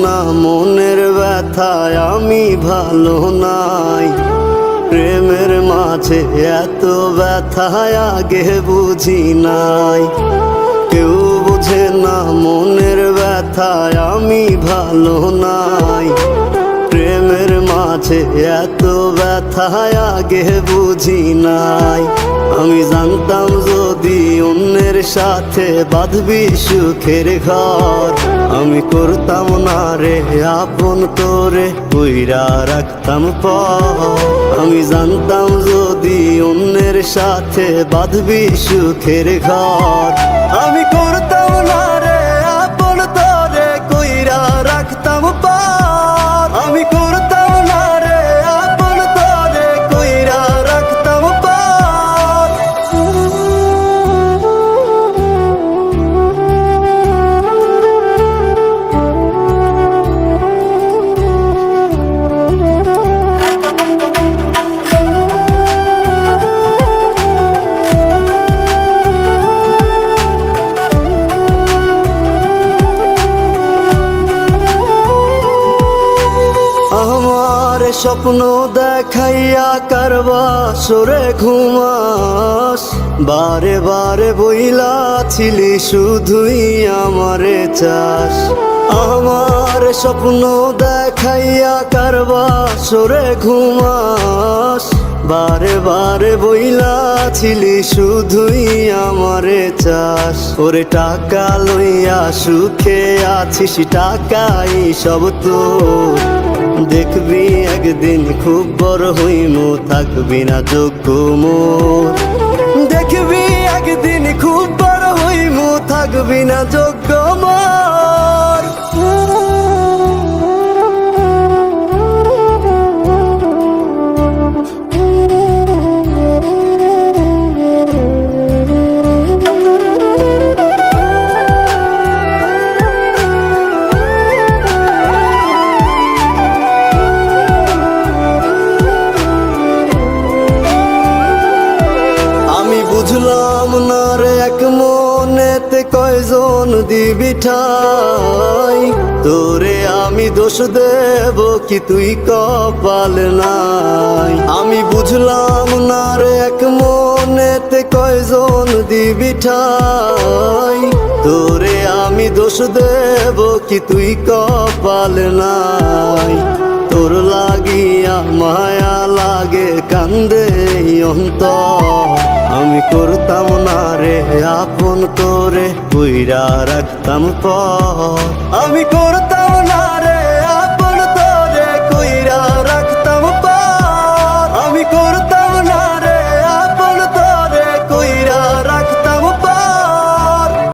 না মনের ব্যথায় আমি ভালো নাই। প্রেমের মাঝে এত ব্যথায় আগে বুঝি নাই। কেউ বুঝে না মনের ব্যথায় আমি ভালো নাই। প্রেমের মাঝে এত ব্যথায় আগে বুঝি নাই। আমি জানতাম যদি অন্যের সাথে বাঁধবি সুখের ঘর, আমি করতাম না রে আপন করে কইরা রাখতাম পর। আমি জানতাম যদি অন্যের সাথে বাঁধবি সুখের ঘর, আমি করতাম না রে আপন করে কইরা রাখতাম পর। আমি করতাম না রে আপন করে কইরা রাখতাম পর। আমার স্বপ্ন দেখাইয়া কারবা সরে ঘুমাস, বারে বারে বইলা ছিলি শুধুই আমারে চাস। আমার স্বপ্ন দেখাইয়া কারবা সরে ঘুমাস, বারে বারে বইলা ছিলি শুধুই আমারে চাস। ওরে টাকা লইয়া সুখে আছিস, টাকাই সব তোর। দেখবি একদিন খুব বড় হইমু, থাকবি না যোগ্য মোর। দেখবি একদিন খুব বড় হইমু, থাকবি না যোগ্য মোর। বুঝলাম না রে এক মনেতে কয়জন দিবি ঠাই, তোরে আমি দোষ দেব কি তুই কপাল নাই। আমি বুঝলাম না রে এক মনেতে কয়জন দিবি ঠাই, তোরে আমি দোষ দেব কি তুই কপাল নাই। তোর লাগিয়া মায়া লাগে কান্দে অন্তর, আমি করতাম না রে আপন করে কইরা রাখতাম পর। আমি করতাম না